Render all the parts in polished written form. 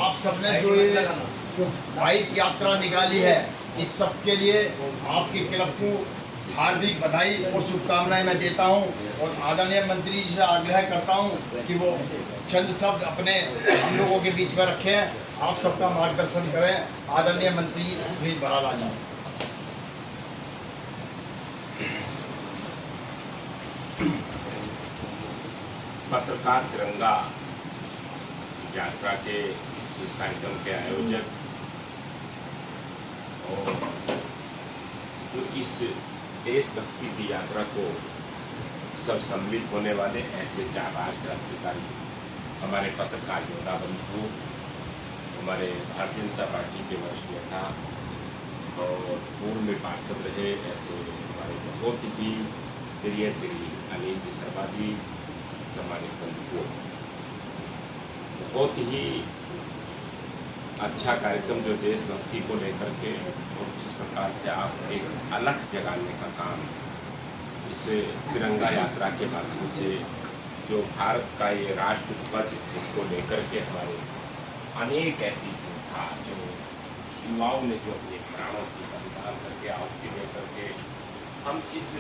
आप सबने जो ये बाइक यात्रा निकाली है, इस सब के लिए आपके क्लब को हार्दिक बधाई और शुभकामनाएं मैं देता हूं और आदरणीय मंत्री जी से आग्रह करता हूं कि वो चंद शब्द अपने हम लोगों के बीच में रखें, आप सबका मार्गदर्शन करें। आदरणीय मंत्री स्मृति बराला जी। पत्रकार तिरंगा यात्रा के इस कार्यक्रम के आयोजक और जो इस देशभक्ति की यात्रा को सब सम्मिलित होने वाले ऐसे जाबाज क्रांतिकारी हमारे पत्रकार योद्धा बंधु, हमारे भारतीय जनता पार्टी के वरिष्ठ नेता और पूर्व में पार्षद रहे ऐसे हमारे बहुत ही प्रिय श्री अनिल जी शर्मा जी, सम्मानित बंधुओं, बहुत ही अच्छा कार्यक्रम जो देशभक्ति को लेकर के और जिस प्रकार से आप एक अलख जगाने का काम इस तिरंगा यात्रा के माध्यम से जो भारत का ये राष्ट्र ध्वज जिसको लेकर के हमारे अनेक ऐसी योद्धा जो युवाओं ने जो अपने प्राणों की बलिदान करके आहुति दे करके हम इस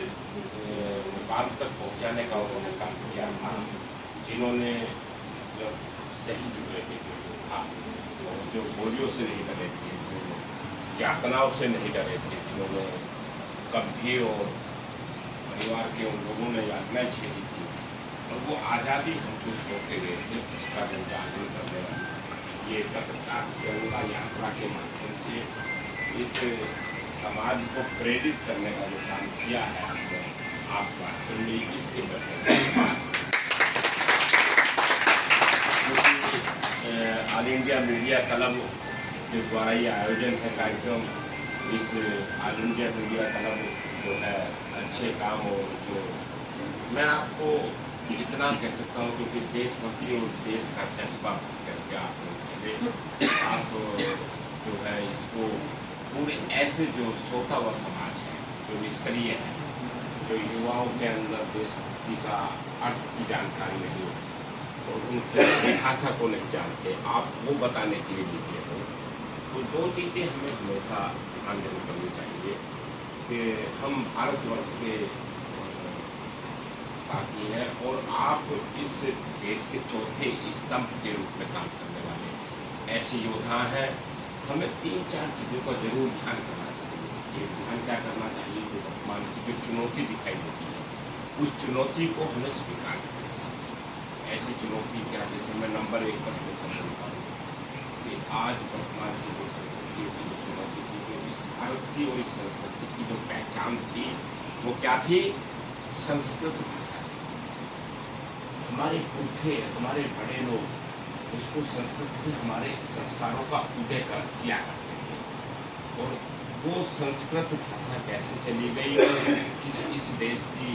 मुकाम तक पहुंचाने का उन्होंने काम किया था, जिन्होंने मतलब शहीद हुए थे जो योद्धा और जो गोलियों से नहीं डरे थे, जो यातनाओं से नहीं डरे थे, जिन्होंने कभी और परिवार के उन लोगों ने यातनाएं झेली थी और वो आज़ादी हमको सौंपे गए थे, उसका जो जागरण करने वाली ये पत्रकार तिरंगा यात्रा के माध्यम से इस समाज को प्रेरित करने का जो काम किया है आपने, आप वास्तव में इसके प्रति ऑल इंडिया मीडिया क्लब के द्वारा ये आयोजन है कार्यक्रम, इस ऑल इंडिया मीडिया क्लब जो है अच्छे काम और जो मैं आपको इतना कह सकता हूँ क्योंकि देशभक्ति और देश का जज्बा करके आप चले, आप जो है इसको पूरे ऐसे जो सोता हुआ समाज है, जो निष्क्रिय है, जो युवाओं के अंदर देशभक्ति का अर्थ की जानकारी नहीं और उनकी परिभाषा को नहीं जानते, आप वो बताने के लिए निकले हो। तो दो चीज़ें हमें हमेशा ध्यान देनी करनी चाहिए कि हम भारतवर्ष के साथी हैं और आप इस देश के चौथे स्तंभ के रूप में काम करने वाले ऐसे योद्धा हैं। हमें 3-4 चीज़ों का जरूर ध्यान करना चाहिए। ये ध्यान क्या करना चाहिए, जो वर्तमान की जो चुनौती दिखाई देती है उस चुनौती को हमें स्वीकार करना चाहिए। ऐसी चुनौती क्या, जैसे मैं नंबर 1 पर हमेशा बोलता हूँ कि आज वर्तमान की जो चुनौती थी, जो इस भारत की और इस संस्कृति की जो पहचान थी वो क्या थी, संस्कृत भाषा। हमारे पुरखे, हमारे बड़े लोग उसको संस्कृत से हमारे संस्कारों का उदय किया करते थे और वो संस्कृत भाषा कैसे चली गई, किस इस देश की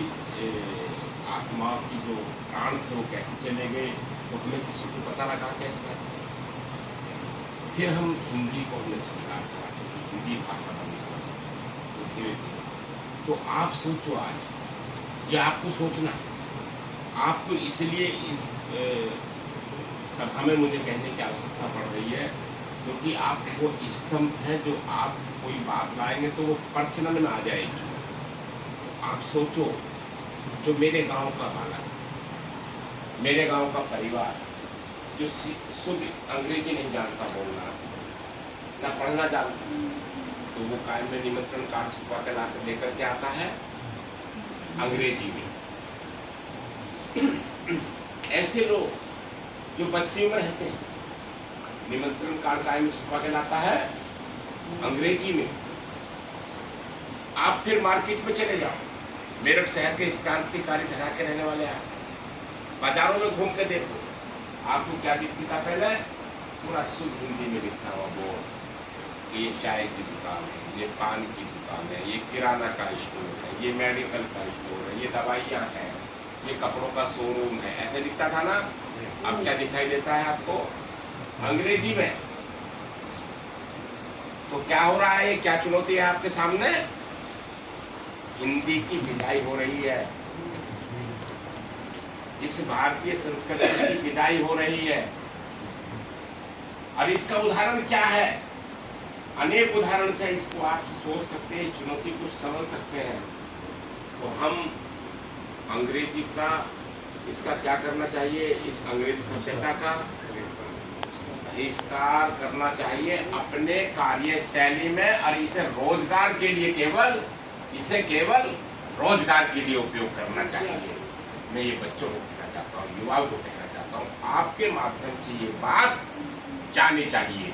आत्मा की जो प्राण थे वो कैसे चले गए, तो हमें किसी को पता लगा कैसे। फिर हम हिंदी को हमने स्वीकार करा, क्योंकि हिंदी भाषा बनी तो धीरे धीरे। तो आप सोचो, आज ये आपको सोचना है, आपको इसलिए इस सभा में मुझे कहने की आवश्यकता पड़ रही है क्योंकि आप वो स्तंभ है जो आप कोई बात लाएंगे तो वो प्रचलन में आ जाएगी। आप सोचो, जो मेरे गांव का बालक, मेरे गांव का परिवार जो शुद्ध अंग्रेजी नहीं जानता बोलना ना पढ़ना जानता, तो वो कायम में निमंत्रण कार्ड छपवा के ला लेकर के आता है अंग्रेजी में। ऐसे लोग जो बस्तियों में रहते हैं, निमंत्रण कार्ड कायम में छपवा के लाता है अंग्रेजी में। आप फिर मार्केट में चले जाओ, मेरठ शहर के इस क्रांतिकारी धरा के रहने वाले आप बाजारों में घूम के देखो, आपको क्या दिखती था पहले, पूरा शुद्ध हिंदी में दिखता हुआ बोर्ड, ये चाय की दुकान है, ये पान की दुकान है, ये किराना का स्टोर है, ये मेडिकल का स्टोर है, ये दवाइयाँ हैं, ये कपड़ों का शोरूम है, ऐसे दिखता था ना। अब क्या दिखाई देता है आपको, अंग्रेजी में। तो क्या हो रहा है, क्या चुनौती है आपके सामने, हिंदी की विदाई हो रही है, इस भारतीय संस्कृति की विदाई हो रही है। और इसका उदाहरण क्या है? अनेक उदाहरण से इसको आप सोच सकते हैं, इस चुनौती को समझ सकते हैं। तो हम अंग्रेजी का इसका क्या करना चाहिए? इस अंग्रेजी सभ्यता का बहिष्कार करना चाहिए अपने कार्यशैली में, और इसे रोजगार के लिए केवल रोजगार के लिए उपयोग करना चाहिए। मैं ये बच्चों को कहना चाहता हूँ, युवाओं को कहना चाहता हूँ, आपके माध्यम से ये बात जानी चाहिए।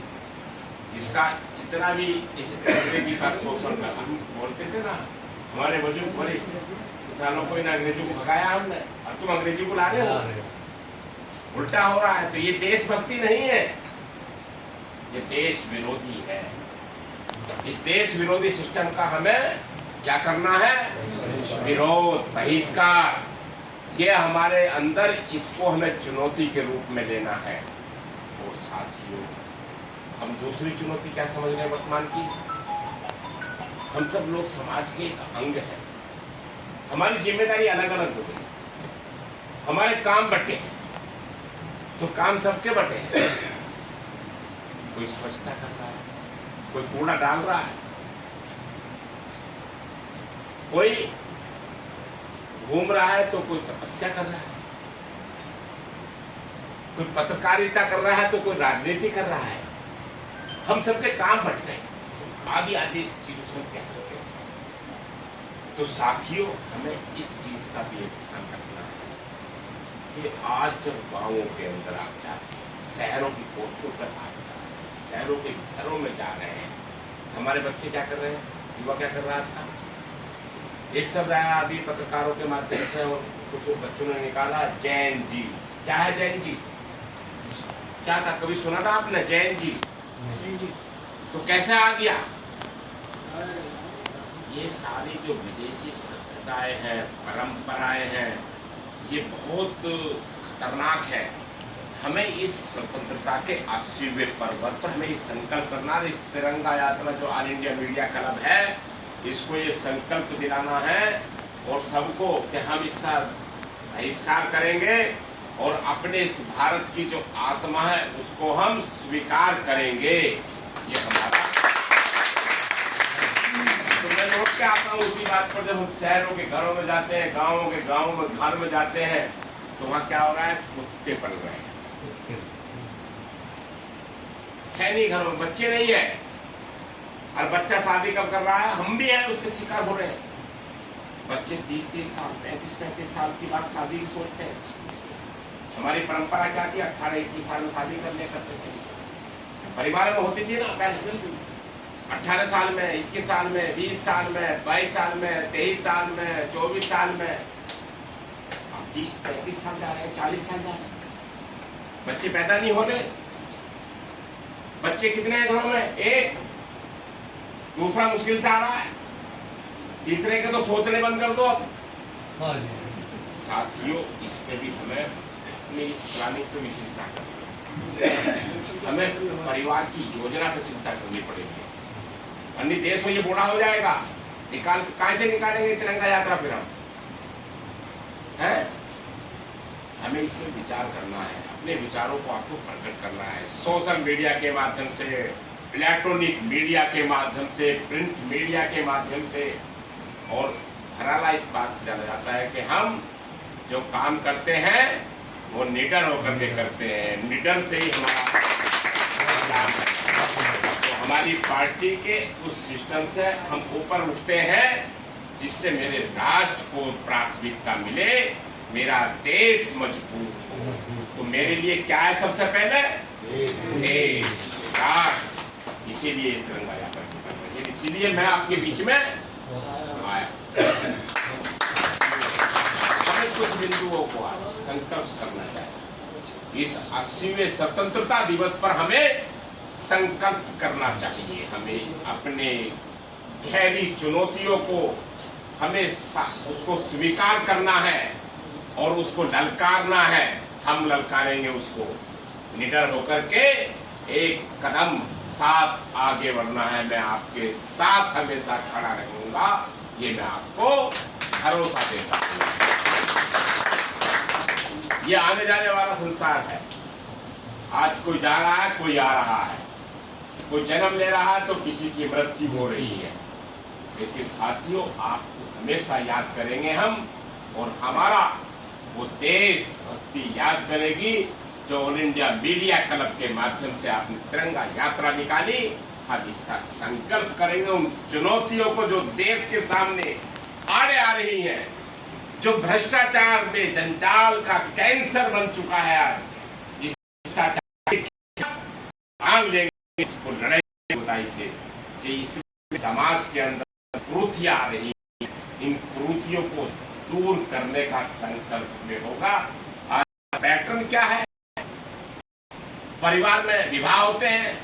इसका जितना भी इस अंग्रेजी का शोषण कर, हम बोलते थे ना, हमारे बुजुर्ग बड़े किसानों को इन अंग्रेजों को भगाया हमने, और तुम अंग्रेजी को ला रहे हो। उल्टा हो रहा है। तो ये देशभक्ति नहीं है, ये देश विरोधी है। इस देश विरोधी सिस्टम का हमें क्या करना है? विरोध, बहिष्कार। ये हमारे अंदर, इसको हमें चुनौती के रूप में लेना है। और साथियों, हम दूसरी चुनौती क्या समझ रहे हैं वर्तमान की? हम सब लोग समाज के एक अंग हैं, हमारी जिम्मेदारी अलग अलग हो गई, हमारे काम बटे हैं। तो काम सबके बटे हैं। कोई स्वच्छता कर रहा है, कोई कूड़ा डाल रहा है, कोई घूम रहा है, तो कोई तपस्या कर रहा है, कोई पत्रकारिता कर रहा है, तो कोई राजनीति कर रहा है। हम सबके काम बट गए, आदि आदि चीजों से हम कैसे कर सकते। तो साथियों, हमें इस चीज का भी एक ध्यान रखना है कि आज जब गांवों के अंदर आप जाते हैं, शहरों की कोठियों पर आप जाते हैं, शहरों के घरों में जा रहे हैं, हमारे बच्चे क्या कर रहे हैं, युवा क्या कर रहा है? आज का एक शब्द आया अभी पत्रकारों के माध्यम से, और कुछ बच्चों ने निकाला, जैन जी। क्या है जैन जी? क्या था, कभी सुना था आपने जैन जी? तो कैसे आ गया? ये सारी जो विदेशी सभ्यताएं हैं, परंपराएं हैं, ये बहुत खतरनाक है। हमें इस स्वतंत्रता के 80वें पर्व पर हमें इस संकल्प करना, इस तिरंगा यात्रा जो ऑल इंडिया मीडिया क्लब है, इसको ये संकल्प दिलाना है और सबको कि हम इसका बहिष्कार करेंगे और अपने इस भारत की जो आत्मा है उसको हम स्वीकार करेंगे। ये हमारा। तो मैं लौट के आता हूँ उसी बात पर, जब हम शहरों के घरों में जाते हैं, गाँवों के घर में जाते हैं, तो वहाँ क्या हो रहा है? कुत्ते पल रहे हैं। है नहीं घरों में, बच्चे नहीं है, और बच्चा शादी कब कर रहा है? हम भी हैं उसके शिकार हो रहे हैं। बच्चे 30-30 साल, 35-35 साल की बात शादी की सोचते हैं। हमारी परंपरा क्या थी? 18-21 साल में शादी कर लिया करते थे, परिवार में होती थी ना पहले। 18 साल में, 21 साल में, 20 साल में, 22 साल में, 23 साल में, 24 साल में, अब 30-35 साल जा रहे हैं, 40 साल जा रहे हैं, बच्चे पैदा नहीं हो रहे। बच्चे कितने हैं घरों में? एक। दूसरा मुश्किल से आ रहा है, तीसरे के तो सोचने बंद कर दो अब। साथियों, इस पे भी हमें अपने इस प्लानिंग पे भी चिंता करनी है। हमें परिवार की योजना पे चिंता करनी पड़ेगी, अन्य देश में ये बूढ़ा हो जाएगा। कैसे निकालेंगे तिरंगा यात्रा फिर हम? है, हमें इसमें विचार करना है, अपने विचारों को आपको प्रकट करना है। सोशल मीडिया के माध्यम से, इलेक्ट्रॉनिक मीडिया के माध्यम से, प्रिंट मीडिया के माध्यम से। और हराला इस बात से जाना जाता है कि हम जो काम करते हैं वो निडर होकर के करते हैं, निडर से ही हमारा काम है। तो हमारी पार्टी के उस सिस्टम से हम ऊपर उठते हैं जिससे मेरे राष्ट्र को प्राथमिकता मिले, मेरा देश मजबूत हो। तो मेरे लिए क्या है सबसे पहले? देश, राष्ट्र। इसीलिए तिरंगा यात्रा कर रही है, इसीलिए मैं आपके बीच में आया। हमें कुछ बिंदुओं को आज संकल्प करना चाहिए। इस 80वें स्वतंत्रता दिवस पर हमें संकल्प करना चाहिए। हमें अपने गहरी चुनौतियों को हमें उसको स्वीकार करना है और उसको ललकारना है। हम ललकारेंगे उसको, निडर होकर के एक कदम साथ आगे बढ़ना है। मैं आपके साथ हमेशा खड़ा रहूंगा, ये मैं आपको भरोसा देता हूँ। ये आने जाने वाला संसार है, आज कोई जा रहा है, कोई आ रहा है, कोई जन्म ले रहा है तो किसी की मृत्यु हो रही है। लेकिन साथियों, आपको हमेशा याद करेंगे हम, और हमारा वो देशभक्ति याद करेगी जो ऑल इंडिया मीडिया क्लब के माध्यम से आपने तिरंगा यात्रा निकाली। हम इसका संकल्प करेंगे उन चुनौतियों को जो देश के सामने आड़े आ रही हैं, जो भ्रष्टाचार में जंजाल का कैंसर बन चुका है। आज इस भ्रष्टाचार भाग लेंगे, इसको लड़ाई बुराई से कि इस समाज के अंदर कुरीतियां आ रही हैं, इन कुरीतियों को दूर करने का संकल्प में होगा। आज पैटर्न क्या है, परिवार में विवाह होते हैं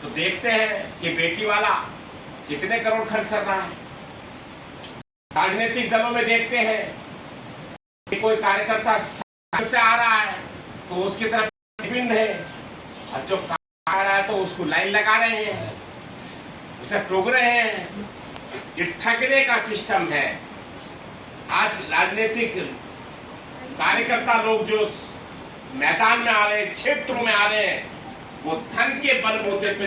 तो देखते हैं कि बेटी वाला कितने करोड़ खर्च कर रहा है। राजनीतिक दलों में देखते हैं कि कोई कार्यकर्ता से आ रहा है तो उसकी तरफ विभिन्न है, और जो आ रहा है तो उसको लाइन लगा रहे हैं, उसे टोक रहे हैं। ये ठगने का सिस्टम है। आज राजनीतिक कार्यकर्ता लोग जो मैदान में आ रहे हैं, क्षेत्रों में आ रहे हैं, वो धन के बलबूते पे